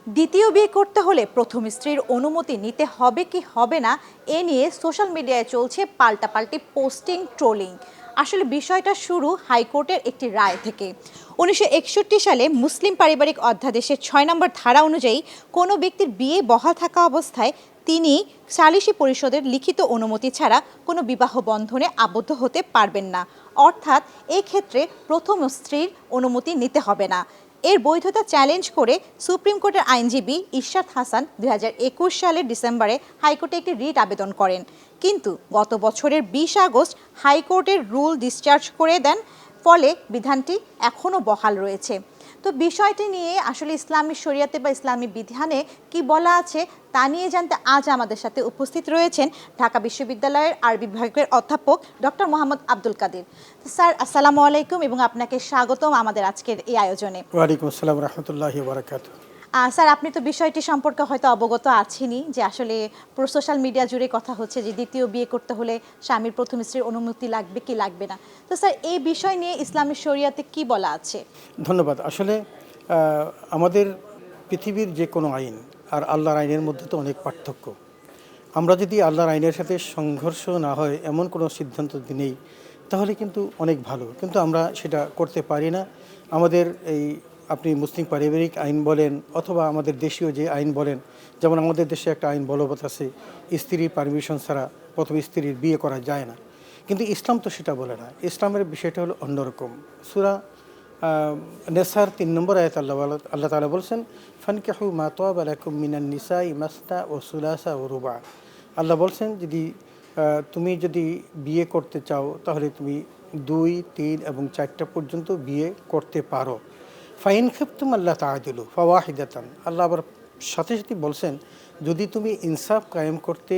দ্বিতীয় বিয়ে করতে হলে প্রথম স্ত্রীর অনুমতি নিতে হবে কি হবে না এ নিয়ে সোশ্যাল মিডিয়ায় চলছে পাল্টাপাল্টি পোস্টিং ট্রোলিং। আসলে বিষয়টা শুরু হাইকোর্টের একটি রায় থেকে। 1961 সালে মুসলিম পারিবারিক অধ্যাদেশের 6 নম্বর ধারা অনুযায়ী কোনো ব্যক্তির বিয়ে বহাল থাকা অবস্থায় তিনি সালিসি পরিষদের লিখিত অনুমতি ছাড়া কোনো বিবাহ বন্ধনে আবদ্ধ হতে পারবেন না। অর্থাৎ এই ক্ষেত্রে প্রথম স্ত্রীর অনুমতি নিতে হবে না। এর বৈধতা চ্যালেঞ্জ করে সুপ্রিম কোর্টের আইনজীবী ইরশাদ হাসান 2021 সালের ডিসেম্বরে হাইকোর্টে একটি রিট আবেদন করেন, কিন্তু গত বছরের 20 আগস্ট হাইকোর্টের রুল ডিসচার্জ করে দেন। ফলে বিধানটি এখনও বহাল রয়েছে। তো বিষয়টি নিয়ে আসলে ইসলামী শরিয়াতে বা ইসলামী বিধানে কি বলা আছে তা নিয়ে জানতে আজ আমাদের সাথে উপস্থিত রয়েছেন ঢাকা বিশ্ববিদ্যালয়ের আরবি বিভাগের অধ্যাপক ডক্টর মোহাম্মদ আব্দুল কাদির। স্যার, আসসালামু আলাইকুম এবং আপনাকে স্বাগতম আমাদের আজকের এই আয়োজনে। ওয়ালাইকুম আসসালাম রহমতুল্লাহি ওয়া বারাকাতুহু। স্যার, আপনি তো বিষয়টি সম্পর্কে হয়তো অবগত আছেনই যে আসলে পুরো সোশ্যাল মিডিয়া জুড়ে কথা হচ্ছে যে দ্বিতীয় বিয়ে করতে হলে স্বামীর প্রথম স্ত্রীর অনুমতি লাগবে কি লাগবে না। তো স্যার, এই বিষয় নিয়ে ইসলামী শরিয়াতে কি বলা আছে? ধন্যবাদ। আসলে আমাদের পৃথিবীর যে কোনো আইন আর আল্লাহর আইনের মধ্যে তো অনেক পার্থক্য। আমরা যদি আল্লাহর আইনের সাথে সংঘর্ষ না হয় এমন কোনো সিদ্ধান্ত যদি নেই তাহলে কিন্তু অনেক ভালো, কিন্তু আমরা সেটা করতে পারি না। আমাদের এই আপনি মুসলিম পারিবারিক আইন বলেন অথবা আমাদের দেশীয় যে আইন বলেন, যেমন আমাদের দেশে একটা আইন বলবৎ আছে, স্ত্রীর পারমিশন ছাড়া প্রথম স্ত্রীর বিয়ে করা যায় না, কিন্তু ইসলাম তো সেটা বলে না। ইসলামের বিষয়টা হলো অন্যরকম। সূরা নেসার 3 নম্বর আয়াত আল্লাহ তাআলা বলছেন, ফানকিহু মা তাবা লাকুম মিনান নিসাই মাসনা ও সুলাসা ও রুবা। আল্লাহ বলছেন তুমি যদি বিয়ে করতে চাও তাহলে তুমি 2, 3 এবং 4টা পর্যন্ত বিয়ে করতে পারো। ফাইন খেপ্তুম আল্লাহ তাআদিলু ফাওয়াহিদাতান। আল্লাহ আবার সাথে সাথে বলছেন, যদি তুমি ইনসাফ কায়েম করতে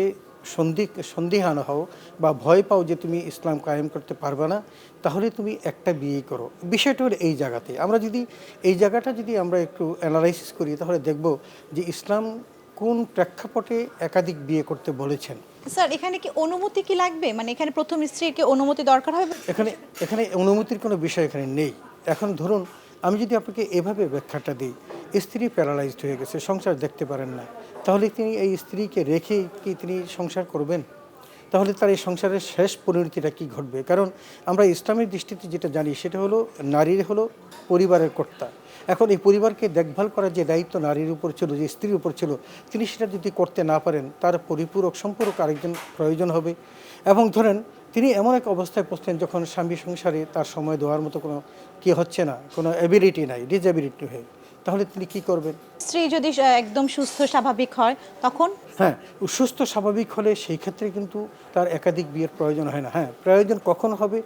সন্দিহান হও বা ভয় পাও যে তুমি ইসলাম কায়েম করতে পারবে না, তাহলে তুমি একটা বিয়ে করো। বিষয়টা হলো এই জায়গাতে আমরা যদি এই জায়গাটা যদি আমরা একটু অ্যানালাইসিস করি তাহলে দেখব যে ইসলাম কোন প্রেক্ষাপটে একাধিক বিয়ে করতে বলেছেন। স্যার, এখানে কি অনুমতি কি লাগবে, মানে এখানে প্রথম স্ত্রীর কি অনুমতি দরকার হবে? এখানে এখানে অনুমতির কোনো বিষয় এখানে নেই। এখন ধরুন আমি যদি আপনাকে এভাবে ব্যাখ্যাটা দিই, স্ত্রী প্যারালাইজড হয়ে গেছে, সংসার দেখতে পারেন না, তাহলে তিনি এই স্ত্রীকে রেখে কি তিনি সংসার করবেন? তাহলে তার এই সংসারের শেষ পরিণতিটা কী ঘটবে? কারণ আমরা ইসলামের দৃষ্টিতে যেটা জানি সেটা হলো নারীর হলো পরিবারের কর্তা। এখন এই পরিবারকে দেখভাল করার যে দায়িত্ব নারীর উপর ছিল, যে স্ত্রীর উপর ছিল, তিনি সেটা যদি করতে না পারেন তার পরিপূরক সম্পূরক আরেকজন প্রয়োজন হবে। এবং ধরেন তিনি এমন এক অবস্থায় পৌঁছলেন যখন স্বামী সংসারে তার সময় দেওয়ার মতো কোনো কি হচ্ছে না, কোনো অ্যাবিলিটি নাই, ডিসএবিলিটি হয়ে, তাহলে তিনি কি করবেন? স্ত্রী যদি একদম সুস্থ স্বাভাবিক হয় তখন? হ্যাঁ, সুস্থ স্বাভাবিক হলে সেই ক্ষেত্রে কিন্তু তার একাধিক বিয়ের প্রয়োজন হয় না। হ্যাঁ, প্রয়োজন কখন হবে?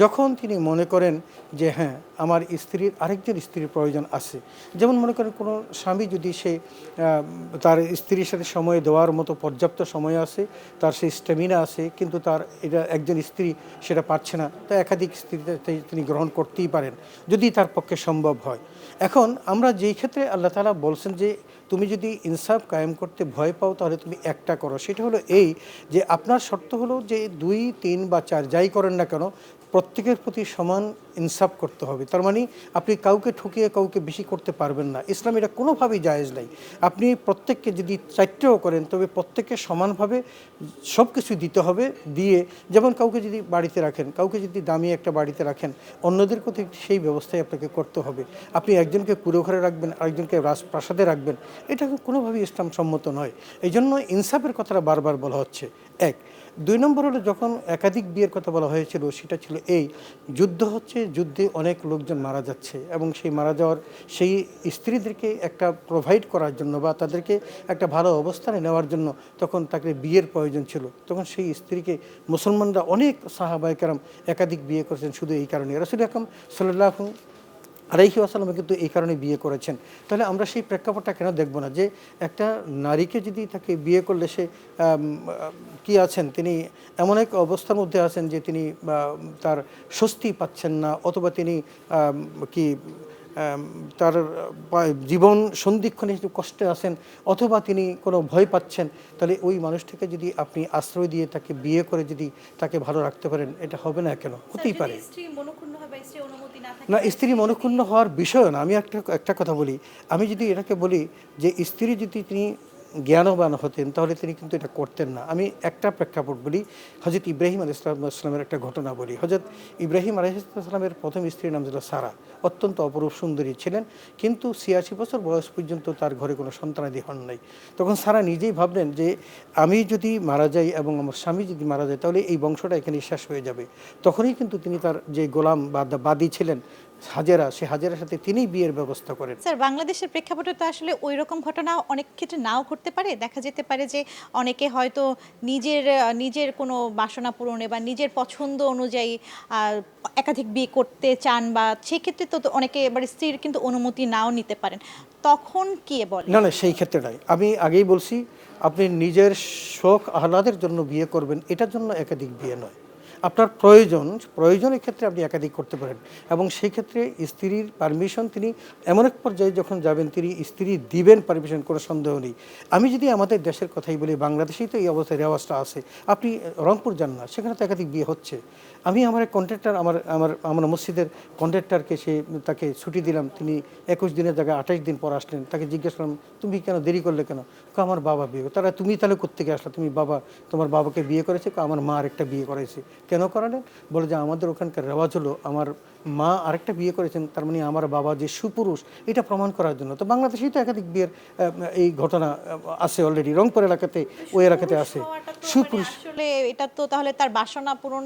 যখন তিনি মনে করেন যে হ্যাঁ, আমার স্ত্রীর আরেকজন স্ত্রীর প্রয়োজন আছে। যেমন মনে করেন কোনো স্বামী যদি সে তার স্ত্রীর সাথে সময় দেওয়ার মতো পর্যাপ্ত সময় আছে, তার সেই স্ট্যামিনা আছে, কিন্তু তার এটা একজন স্ত্রী সেটা পারছে না, তা একাধিক স্ত্রী তিনি গ্রহণ করতেই পারেন যদি তার পক্ষে সম্ভব হয়। এখন আমরা যেই ক্ষেত্রে আল্লাহ তাআলা বলছেন যে তুমি যদি ইনসাফ কায়েম করতে ভয় পাও তাহলে তুমি একটা করো, সেটা হলো এই যে আপনার শর্ত হলো যে 2, 3 বা 4 যাই করেন না কেন প্রত্যেকের প্রতি সমান ইনসাফ করতে হবে। তার মানে আপনি কাউকে ঠকিয়ে কাউকে বেশি করতে পারবেন না। ইসলাম এটা কোনোভাবেই জায়েজ নাই। আপনি প্রত্যেককে যদি 4টেও করেন তবে প্রত্যেককে সমানভাবে সব কিছু দিতে হবে। দিয়ে যেমন কাউকে যদি বাড়িতে রাখেন, কাউকে যদি দামি একটা বাড়িতে রাখেন, অন্যদের প্রতি সেই ব্যবস্থাই আপনাকে করতে হবে। আপনি একজনকে পুরো ঘরে রাখবেন, আরেকজনকে রাজপ্রাসাদে রাখবেন, এটা কোনোভাবেই ইসলাম সম্মত নয়। এই জন্য ইনসাফের কথাটা বারবার বলা হচ্ছে। 1, 2 নম্বর হলো যখন একাধিক বিয়ের কথা বলা হয়েছিল সেটা ছিল এই, যুদ্ধ হচ্ছে, যুদ্ধে অনেক লোকজন মারা যাচ্ছে এবং সেই মারা যাওয়ার সেই স্ত্রীদেরকে একটা প্রোভাইড করার জন্য বা তাদেরকে একটা ভালো অবস্থানে নেওয়ার জন্য তখন তাকে বিয়ের প্রয়োজন ছিল। তখন সেই স্ত্রীকে মুসলমানরা অনেক সাহাবায়ে কেরাম একাধিক বিয়ে করেছেন শুধু এই কারণে। রাসূল আকরাম সাল্লাল্লাহু আলাইহি ওয়াসাল্লাম কিন্তু এই কারণে বিয়ে করেছেন। তাহলে আমরা সেই প্রেক্ষাপটটা কেন দেখব না যে একটা নারীকে যদি তাকে বিয়ে করলে সে কি আছেন, তিনি এমন এক অবস্থার মধ্যে আছেন যে তিনি তার স্বস্তি পাচ্ছেন না, অথবা তিনি কি তার জীবন সন্ধিক্ষণে একটু কষ্টে আছেন অথবা তিনি কোনো ভয় পাচ্ছেন, তাহলে ওই মানুষটাকে যদি আপনি আশ্রয় দিয়ে তাকে বিয়ে করে যদি তাকে ভালো রাখতে পারেন, এটা হবে না কেন? হতেই পারে। না, স্ত্রী মনক্ষুণ্ণ হওয়ার বিষয় না। আমি একটা কথা বলি, আমি যদি এটাকে বলি যে স্ত্রী যদি তিনি জ্ঞানবান হতেন তাহলে তিনি কিন্তু এটা করতেন না। আমি একটা প্রেক্ষাপট বলি, হজরত ইব্রাহিম আলাইহিসসালামের একটা ঘটনা বলি। হজরত ইব্রাহিম আলাইহিসসালামের প্রথম স্ত্রীর নাম ছিল সারা, অত্যন্ত অপরূপ সুন্দরী ছিলেন, কিন্তু ৮৬ বছর বয়স পর্যন্ত তার ঘরে কোনো সন্তানাদি হন নাই। তখন সারা নিজেই ভাবলেন যে আমি যদি মারা যাই এবং আমার স্বামী যদি মারা যায় তাহলে এই বংশটা এখানে শেষ হয়ে যাবে। তখনই কিন্তু তিনি তার যে গোলাম বা বাদী ছিলেন হাজেরা, সে হাজেরার সাথে তিনিই বিয়ের ব্যবস্থা করেন। স্যার, বাংলাদেশের প্রেক্ষাপটে তো আসলে ওই রকম ঘটনা অনেক ক্ষেত্রে নাও ঘটতে পারে। দেখা যেতে পারে যে অনেকে হয়তো নিজের কোনো বাসনা পূরণে বা নিজের পছন্দ অনুযায়ী একাধিক বিয়ে করতে চান, বা সেক্ষেত্রে তো অনেকে এবার স্ত্রীর কিন্তু অনুমতি নাও নিতে পারেন, তখন কি বলে? না না, সেই ক্ষেত্রে নাই। আমি আগেই বলছি, আপনি নিজের শখ আহ্লাদের জন্য বিয়ে করবেন, এটার জন্য একাধিক বিয়ে নয়। আপনার প্রয়োজনের ক্ষেত্রে আপনি একাধিক করতে পারেন, এবং সেই ক্ষেত্রে স্ত্রীর পারমিশন তিনি এমন এক পর্যায়ে যখন যাবেন তিনি স্ত্রী দিবেন পারমিশন, কোনো সন্দেহ নেই। আমি যদি আমাদের দেশের কথাই বলি, বাংলাদেশেই তো এই অবস্থায় রেওয়াজটা আছে। আপনি রংপুর যান না, সেখানে তো একাধিক বিয়ে হচ্ছে। আমি আমার এক কন্ট্রাক্টর, আমার মসজিদের কন্ট্রাক্টরকে তাকে ছুটি দিলাম, তিনি ২১ দিনের জায়গায় ২৮ দিন পর আসলেন। তাকে জিজ্ঞেস করলাম, তুমি কেন দেরি করলে কেন? আমার বাবা বিয়ে। তারা, তুমি তাহলে কোত্থেকে আসলা? তোমার বাবাকে বিয়ে করেছে? আমার মা আরেকটা বিয়ে করেছে। কেন করালেন? বলে যে আমাদের ওখানকার রেওয়াজ হলো আমার মা আরেকটা বিয়ে করেছেন, তার মানে আমার বাবা যে সুপুরুষ, এটা প্রমাণ করার জন্য। তো বাংলাদেশেই তো একাধিক বিয়ের এই ঘটনা আছে অলরেডি, রংপুর এলাকাতে, ওই এলাকাতে আছে সুপুরুষ। আসলে এটা তো তাহলে তার বাসনা পূরণ।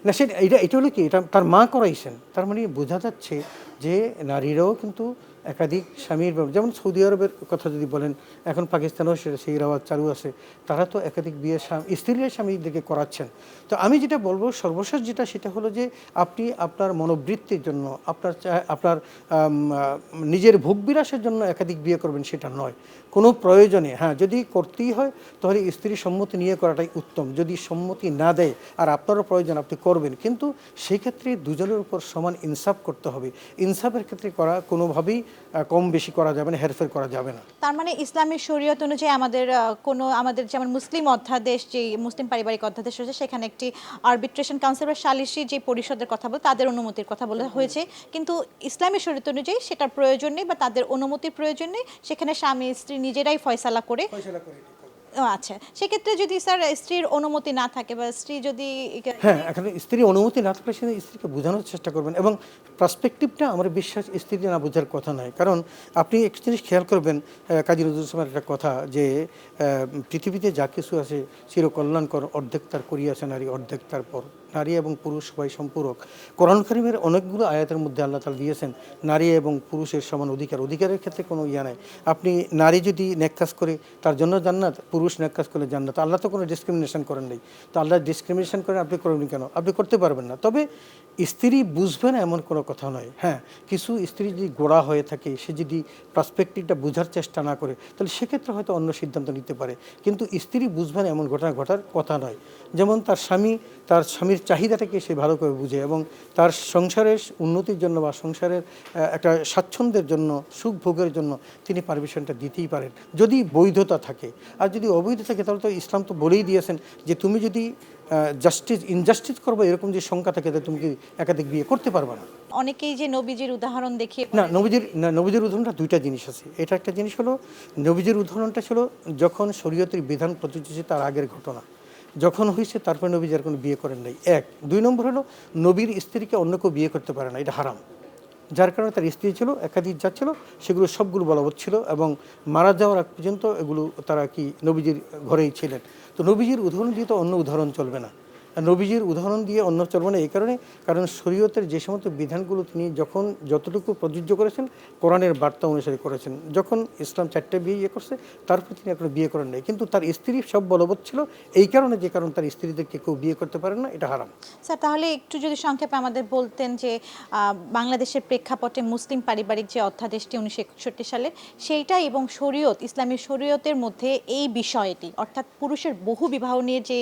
না, সেটা এটা হলো কি, এটা তার মা করাইছেন। তার মানে বোঝা যাচ্ছে যে নারীরাও কিন্তু একাধিক স্বামীর, যেমন সৌদি আরবের কথা যদি বলেন, এখন পাকিস্তানেও সেই রেওয়াজ চালু আছে, তারা তো একাধিক বিয়ে স্ত্রীরা স্বামীদেরকে করাচ্ছেন। তো আমি যেটা বলবো সর্বশেষ সেটা হলো যে আপনি আপনার মনোবৃত্তির জন্য, আপনার নিজের ভোগবিলাসের জন্য একাধিক বিয়ে করবেন, সেটা নয়। কোনো প্রয়োজনে, হ্যাঁ, যদি করতেই হয় তাহলে স্ত্রীর সম্মতি নিয়ে করাটাই উত্তম। যদি সম্মতি না দেয় আর আপনারও প্রয়োজন, আপনি করবেন, কিন্তু সেই ক্ষেত্রে দুজনের উপর সমান ইনসাফ করতে হবে। ইনসাফের ক্ষেত্রে কোনোভাবেই কম বেশি করা যাবে না, হেরফের করা যাবে না। তার মানে ইসলামের শরীয়ত অনুযায়ী আমাদের যেমন মুসলিম অধ্যাদেশ, যে মুসলিম পারিবারিক অধ্যাদেশ রয়েছে, সেখানে একটি আরবিট্রেশন কাউন্সিল বা সালিসি যে পরিষদের কথা বলে, তাদের অনুমতির কথা বলা হয়েছে। কিন্তু ইসলামী শরীয়ত অনুযায়ী সেটার প্রয়োজন নেই বা তাদের অনুমতির প্রয়োজন নেই, সেখানে স্বামী স্ত্রী নিজেরাই ফয়সালা করে। ও আচ্ছা, সেক্ষেত্রে যদি স্যার স্ত্রীর অনুমতি না থাকে বা স্ত্রী যদি, হ্যাঁ, এখানে স্ত্রী অনুমতি না থাকলে সেখানে স্ত্রীকে বোঝানোর চেষ্টা করবেন, এবং পার্সপেক্টিভটা আমার বিশ্বাস স্ত্রী না বোঝার কথা নয়। কারণ আপনি একটা জিনিস খেয়াল করবেন, কাজী নজরুল ইসলামের একটা কথা, যে পৃথিবীতে যা কিছু আছে চিরকল্যাণকর, অর্ধেক তার করিয়াছে নারী, অর্ধেক তার পর। নারী এবং পুরুষ সবাই সম্পূরক। কোরআন কারীমের অনেকগুলো আয়াতের মধ্যে আল্লাহ তাআলা দিয়েছেন নারী এবং পুরুষের সমান অধিকারের ক্ষেত্রে কোনো নাই। আপনি নারী যদি নেক কাজ করে তার জন্য জান্নাত, পুরুষ নেক কাজ করলে জান্নাত। আল্লাহ তো কোনো ডিসক্রিমিনেশন করেন নাই। তো আল্লাহ ডিসক্রিমিনেশন করেন, আপনি করবেন কেন? আপনি করতে পারবেন না। তবে স্ত্রী বুঝবে না এমন কোনো কথা নয়। হ্যাঁ, কিছু স্ত্রী যদি গোড়া হয়ে থাকে, সে যদি পার্সপেক্টিভটা বোঝার চেষ্টা না করে, তাহলে সেক্ষেত্রে হয়তো অন্য সিদ্ধান্ত নিতে পারে। কিন্তু স্ত্রী বুঝবে না এমন ঘটনা ঘটার কথা নয়। যেমন তার স্বামীর চাহিদাটাকে সে ভালো করে বুঝে, এবং তার সংসারের উন্নতির জন্য বা সংসারের একটা স্বাচ্ছন্দ্যের জন্য, সুখ ভোগের জন্য তিনি পারমিশনটা দিতেই পারেন, যদি বৈধতা থাকে। আর যদি অবৈধ থাকে তাহলে তো ইসলাম তো বলেই দিয়েছেন যে তুমি যদি ইনজাস্টিস করবো এরকম যে শঙ্কা থাকে, তাহলে তুমি কি একাধিক বিয়ে করতে পারবে না। অনেকেই যে নবীজির উদাহরণ দেখিয়ে, নবীজির উদাহরণটা দুইটা জিনিস আছে। এটা একটা জিনিস হলো, নবীজির উদাহরণটা ছিল যখন শরীয়তের বিধান প্রযোজ্য ছিল তার আগের ঘটনা, যখন হয়েছে তারপরে নবীজি আর কোনো বিয়ে করেন নাই। ১ ২ নম্বর হলো নবীর স্ত্রীকে অন্য কেউ বিয়ে করতে পারে না, এটা হারাম। যার কারণে তার স্ত্রী ছিল একাধিক, যা ছিল সেগুলো সবগুলো বলবৎ ছিল, এবং মারা যাওয়ার আগ পর্যন্ত এগুলো তারা নবীজির ঘরেই ছিলেন। তো নবীজির উদাহরণ দিয়ে তো অন্য উদাহরণ চলবে না। নবীজির উদাহরণ দিয়ে অন্য চলবে না, এই কারণ শরীয়তের যে সমস্ত বিধানগুলো তিনি যখন যতটুকু প্রযোজ্য করেছেন কোরআনের বার্তা অনুসারে করেছেন। যখন ইসলাম 4টে বিয়ে করছে, তারপর তিনি এখনো বিয়ে করেন নাই, কিন্তু তার স্ত্রী সব বলবৎ ছিল, এই কারণে যে কারণ তার স্ত্রীদেরকে কেউ বিয়ে করতে পারেন না, এটা হারাম। স্যার, তাহলে একটু যদি সংক্ষেপে আমাদের বলতেন যে বাংলাদেশের প্রেক্ষাপটে মুসলিম পারিবারিক যে অধ্যাদেশটি 1961 সালে, সেইটা এবং শরীয়ত, ইসলামী শরীয়তের মধ্যে এই বিষয়টি, অর্থাৎ পুরুষের বহু বিবাহ নিয়ে যে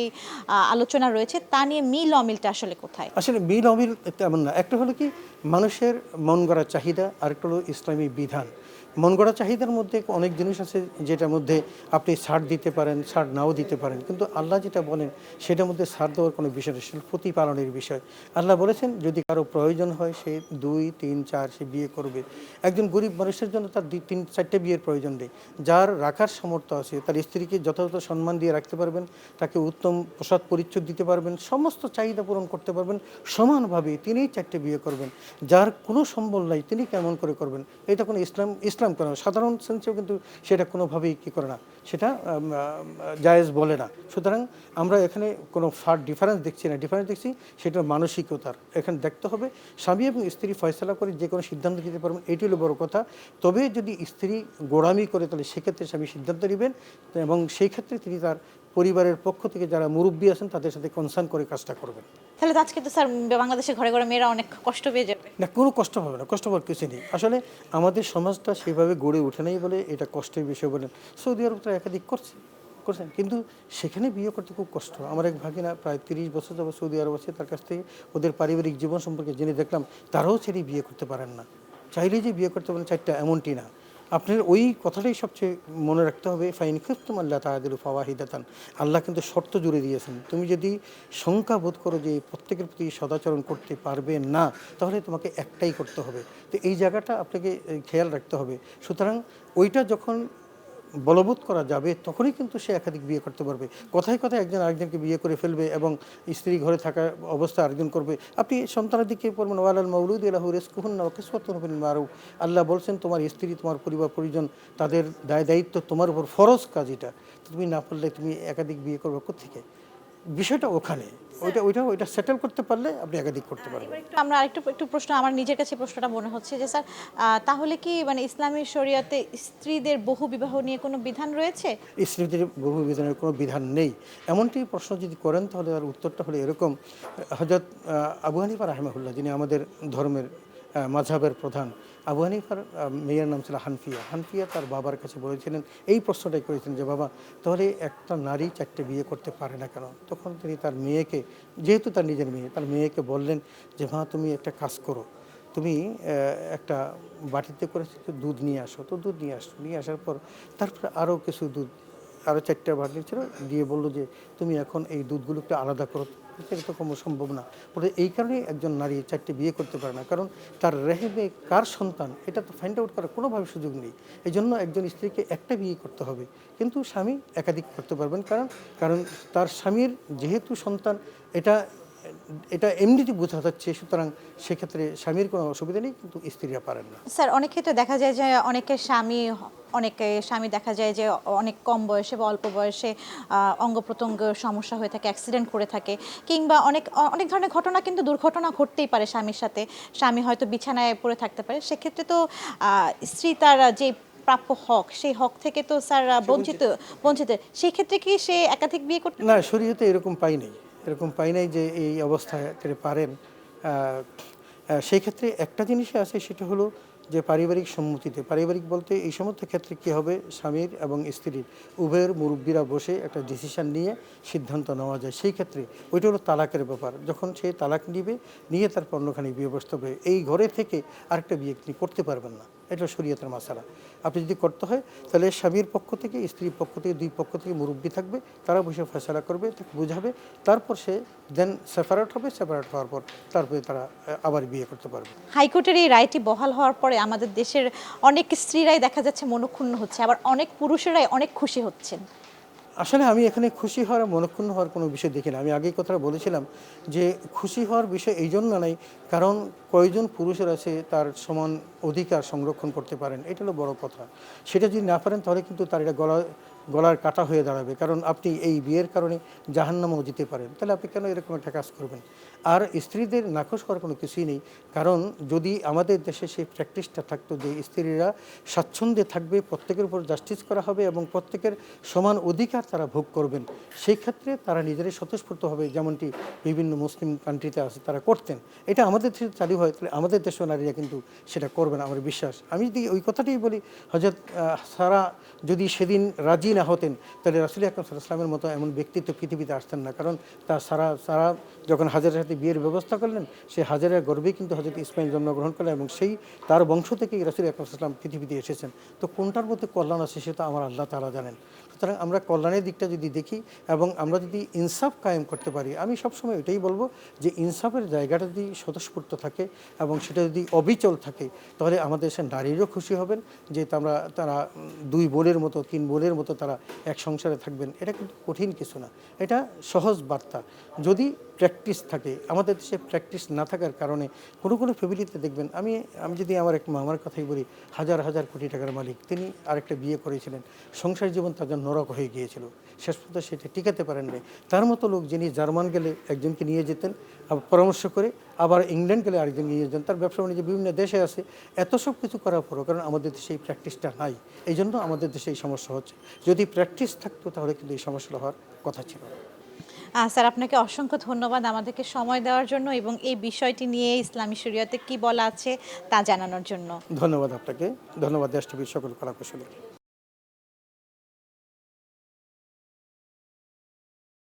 আলোচনা রয়েছে, তা নিয়ে মিল অমিলটা আসলে কোথায়? আসলে মিল অমিল তেমন না। একটা হলো কি মানুষের মন গড়া চাহিদা, আরেকটা হলো ইসলামী বিধান। মন গড়া চাহিদার মধ্যে অনেক জিনিস আছে যেটার মধ্যে আপনি ছাড় দিতে পারেন, ছাড় নাও দিতে পারেন। কিন্তু আল্লাহ যেটা বলেন সেটার মধ্যে ছাড় দেওয়ার কোনো বিষয় নেই, সেটা প্রতিপালনের বিষয়। আল্লাহ বলেছেন যদি কারো প্রয়োজন হয় সে ২, ৩, ৪ সে বিয়ে করবে। একজন গরিব মানুষের জন্য তার ২, ৩, ৪টে বিয়ের প্রয়োজন নেই। যার রাখার সামর্থ্য আছে তার স্ত্রীকে যথাযথ সম্মান দিয়ে রাখতে পারবেন, তাকে উত্তম পোশাক পরিচ্ছদ দিতে পারবেন, সমস্ত চাহিদা পূরণ করতে পারবেন সমানভাবে, তিনিই ৪টে বিয়ে করবেন। যার কোনো সম্বল নাই তিনি কেমন করে করবেন? এটা কোনো ইসলাম করে না। সাধারণ সেন্সেও কিন্তু সেটা কোনোভাবেই কী করে না, সেটা জায়েজ বলে না। সুতরাং আমরা এখানে কোনো ডিফারেন্স দেখছি না, ডিফারেন্স দেখছি সেটা মানসিকতার। এখানে দেখতে হবে স্বামী এবং স্ত্রী ফয়সালা করে যে কোনো সিদ্ধান্ত নিতে পারবেন, এটি হলো বড় কথা। তবে যদি স্ত্রী গোঁড়ামি করে তাহলে সেক্ষেত্রে স্বামী সিদ্ধান্ত নেবেন এবং সেই ক্ষেত্রে তিনি তার পরিবারের পক্ষ থেকে যারা মুরব্বী আছেন তাদের সাথে কনসার্ন করে কাজটা করবেন। তাহলে তো আজকে তো স্যার বাংলাদেশের ঘরে ঘরে মেয়েরা অনেক কষ্ট পেয়ে যাবে। না, কোনো কষ্ট হবে না, কষ্ট হওয়ার কিছু নেই। আসলে আমাদের সমাজটা সেভাবে গড়ে ওঠে নাই বলে এটা কষ্টের বিষয় বলেন। সৌদি আরব তো একাধিক করছেন, কিন্তু সেখানে বিয়ে করতে খুব কষ্ট। আমার এক ভাগিনা প্রায় ৩০ বছর যাবত সৌদি আরব আছে, তার কাছ থেকে ওদের পারিবারিক জীবন সম্পর্কে জেনে দেখলাম তারাও ছেড়ে বিয়ে করতে পারেন না। চাইলেই যে বিয়ে করতে পারেন ৪টা এমনটি না। আপনার ওই কথাটাই সবচেয়ে মনে রাখতে হবে, ফাইন খিফতুম আল্লাহ তাআদিলু ফাওয়াহিদাতান। আল্লাহ কিন্তু শর্ত জুড়ে দিয়েছেন, তুমি যদি শঙ্কা বোধ করো যে প্রত্যেকের প্রতি সদাচরণ করতে পারবে না তাহলে তোমাকে একটাই করতে হবে। তো এই জায়গাটা আপনাকে খেয়াল রাখতে হবে। সুতরাং ওইটা যখন বলবৎ করা যাবে তখনই কিন্তু সে একাধিক বিয়ে করতে পারবে। কথায় কথায় একজন আরেকজনকে বিয়ে করে ফেলবে এবং স্ত্রী ঘরে থাকা অবস্থা আরেকজন করবে। আপনি সন্তানের দিকে পড়বেন ওয়ালাল মাউলুদি লাহু রিজকুহুন্না ওয়া কিসওয়াতুহুম বিল মারুফ। আল্লাহ বলছেন তোমার স্ত্রী, তোমার পরিবার পরিজন, তাদের দায়িত্ব তোমার উপর ফরজ কাজ এটা। তুমি না পারলে তুমি একাধিক বিয়ে করবে কোত্থেকে? বিষয়টা ওখানে। ওইটা সেটেল করতে পারলে আপনি একাধিক করতে পারবেন। এবার একটু আমরা একটু প্রশ্ন, আমার নিজের কাছে প্রশ্নটা মনে হচ্ছে যে স্যার তাহলে কি মানে ইসলামী শরিয়াতে স্ত্রীদের বহু বিবাহ নিয়ে কোনো বিধান রয়েছে? স্ত্রীদের বহু বিধানের কোনো বিধান নেই। এমনটি প্রশ্ন যদি করেন তাহলে তার উত্তরটা হলো এরকম। হযরত আবু হানিফা রাহিমাহুল্লাহ, যিনি আমাদের ধর্মের মাযহাবের প্রধান, আবু হানিফার মেয়ের নাম ছিল হানফিয়া। হানফিয়া তার বাবার কাছে বলেছিলেন, এই প্রশ্নটাই করেছিলেন যে বাবা তাহলে একটা নারী ৪টে বিয়ে করতে পারে না কেন? তখন তিনি তার মেয়েকে, যেহেতু তার নিজের মেয়ে, তার মেয়েকে বললেন যে মা তুমি একটা কাজ করো, তুমি একটা বাটিতে করে দুধ নিয়ে আসো। তো দুধ নিয়ে আসার পর তারপরে আরও কিছু দুধ, আরও ৪টা বাটি ছিল, দিয়ে বললো যে তুমি এখন এই দুধগুলো একটু আলাদা করো। এটা তো কোনো সম্ভব না। বলে এই কারণেই একজন নারী ৪টে বিয়ে করতে পারে না, কারণ তার রেহেমে কার সন্তান এটা তো ফাইন্ড আউট করার কোনোভাবে সুযোগ নেই। এই জন্য একজন স্ত্রীকে একটা বিয়ে করতে হবে, কিন্তু স্বামী একাধিক করতে পারবেন। কারণ তার স্বামীর যেহেতু সন্তান, এটা এটা এমনিতে বোঝা যাচ্ছে, সুতরাং সেক্ষেত্রে স্বামীর কোনো অসুবিধা নেই, কিন্তু স্ত্রীরা পারেন না। স্যার অনেক ক্ষেত্রে দেখা যায় যে অনেকে স্বামী দেখা যায় যে অনেক কম বয়সে বা অল্প বয়সে অঙ্গ প্রত্যঙ্গ সমস্যা হয়ে থাকে, অ্যাক্সিডেন্ট করে থাকে, কিংবা অনেক ধরনের ঘটনা, কিন্তু দুর্ঘটনা ঘটতেই পারে স্বামীর সাথে। স্বামী হয়তো বিছানায় পড়ে থাকতে পারে, সেক্ষেত্রে তো স্ত্রী তার যে প্রাপ্য হক, সেই হক থেকে তো স্যার বঞ্চিত। সেই ক্ষেত্রে কি সে একাধিক বিয়ে করতে? না, শরীয়তে এরকম পাই নাই যে এই অবস্থায় তিনি পারেন। সেই ক্ষেত্রে একটা জিনিসই আছে, সেটা হলো যে পারিবারিক সম্মতিতে, পারিবারিক বলতে এই সমস্ত ক্ষেত্রে কী হবে, স্বামীর এবং স্ত্রীর উভয়ের মুরব্বীরা বসে একটা ডিসিশন নিয়ে সিদ্ধান্ত নেওয়া যায়। সেই ক্ষেত্রে ওইটা হলো তালাকের ব্যাপার। যখন সে তালাক নিয়ে তার অন্যখানে বিয়ে বসতে হবে, এই ঘরে থেকে আরেকটা বিয়ে তিনি করতে পারবেন না। এটা শরীয়তের মাসালা। আপনি যদি করতে হয় তাহলে স্বামীর পক্ষ থেকে, স্ত্রীর পক্ষ থেকে, দুই পক্ষ থেকে মুরব্বী থাকবে, তারা বসে ফয়সালা করবে, তাকে বোঝাবে, তারপর সে দেন সেপারেট হবে। সেপারেট হওয়ার পর তারপরে তারা আবার বিয়ে করতে পারবে। হাইকোর্টের এই রায়টি বহাল হওয়ার পরে আমাদের দেশের অনেক স্ত্রীরাই দেখা যাচ্ছে মনক্ষুণ্ণ হচ্ছে, আবার অনেক পুরুষেরাই অনেক খুশি হচ্ছেন। আসলে আমি এখানে খুশি হওয়ার মনক্ষুণ্ণ হওয়ার কোনো বিষয় দেখি না। আমি আগেই কথা বলেছিলাম যে খুশি হওয়ার বিষয় এই জন্য নাই, কারণ কয়জন পুরুষের আছে তার সমান অধিকার সংরক্ষণ করতে পারেন, এটা হলো বড় কথা। সেটা যদি না পারেন তাহলে কিন্তু তার এটা গলার কাটা হয়ে দাঁড়াবে, কারণ আপনি এই বিয়ের কারণে জাহান্নামেও যেতে পারেন। তাহলে আপনি কেন এরকম একটা কাজ করবেন? আর স্ত্রীদের নাকচ করার কোনো কিছুই নেই, কারণ যদি আমাদের দেশে সেই প্র্যাকটিসটা থাকতো যে স্ত্রীরা স্বাচ্ছন্দ্যে থাকবে, প্রত্যেকের উপর জাস্টিস করা হবে এবং প্রত্যেকের সমান অধিকার তারা ভোগ করবেন, সেই ক্ষেত্রে তারা নিজেরাই স্বতঃস্ফূর্ত হবে, যেমনটি বিভিন্ন মুসলিম কান্ট্রিতে আছে তারা করতেন। এটা আমাদের দেশে চালু হয়, তাহলে আমাদের দেশেও নারীরা কিন্তু সেটা করবেন আমার বিশ্বাস। আমি যদি ওই কথাটাই বলি, হযরত সারা যদি সেদিন রাজি না হতেন, তাহলে রাসূল আকরাম সাল্লাল্লাহু আলাইহি ওয়াসাল্লামের মতো এমন ব্যক্তিত্ব পৃথিবীতে আসতেন না। কারণ সারা যখন হাজেরের সাথে বিয়ের ব্যবস্থা করলেন, সেই হাজেরের গর্ভেই কিন্তু হযরত ইসমাঈল জন্মগ্রহণ করলেন এবং সেই তার বংশ থেকেই রাসূল আকরাম সাল্লাল্লাহু আলাইহি ওয়াসাল্লাম পৃথিবীতে এসেছেন। তো কোনটার মধ্যে কল্যাণ আছে সেটা আমার আল্লাহ তাআলা জানেন। সুতরাং আমরা কল্যাণের দিকটা যদি দেখি এবং আমরা যদি ইনসাফ কায়েম করতে পারি, আমি সবসময় এটাই বলবো যে ইনসাফের জায়গাটা যদি স্বতঃস্ফূর্ত থাকে এবং সেটা যদি অবিচল থাকে, তাহলে আমাদের দেশের নারীরও খুশি হবেন যে তারা দুই বোনের মতো, তিন বোনের মতো তারা এক সংসারে থাকবেন। এটা কিন্তু কঠিন কিছু না, এটা সহজ বার্তা। যদি প্র্যাকটিস থাকে, আমাদের দেশে প্র্যাকটিস না থাকার কারণে কোনো ফ্যামিলিতে দেখবেন, আমি যদি আমার এক মামার কথাই বলি, হাজার হাজার কোটি টাকার মালিক, তিনি আরেকটা বিয়ে করেছিলেন, সংসার জীবন তার জন্য নরক হয়ে গিয়েছিল, শেষ পর্যন্ত সেটা টিকাতে পারেন নাই। তার মতো লোক যিনি জার্মান গেলে একজনকে নিয়ে যেতেন পরামর্শ করে, আবার ইংল্যান্ড গেলে আরেকজন নিয়ে যেতেন, তার ব্যবসা বাণিজ্য বিভিন্ন দেশে আছে, এত সব কিছু করার পরও, কারণ আমাদের দেশে এই প্র্যাকটিসটা নাই, এই জন্য আমাদের দেশে এই সমস্যা হচ্ছে। যদি প্র্যাকটিস থাকতো তাহলে কিন্তু এই সমস্যাটা হওয়ার কথা ছিল না। স্যার, আপনাকে অসংখ্য ধন্যবাদ আমাদেরকে সময় দেওয়ার জন্য এবং এই বিষয়টি নিয়ে ইসলামী শরীয়তে কি বলা আছে তা জানানোর জন্য। ধন্যবাদ আপনাকে, ধন্যবাদ দেশ টিভির সকল কলাকুশলীকে।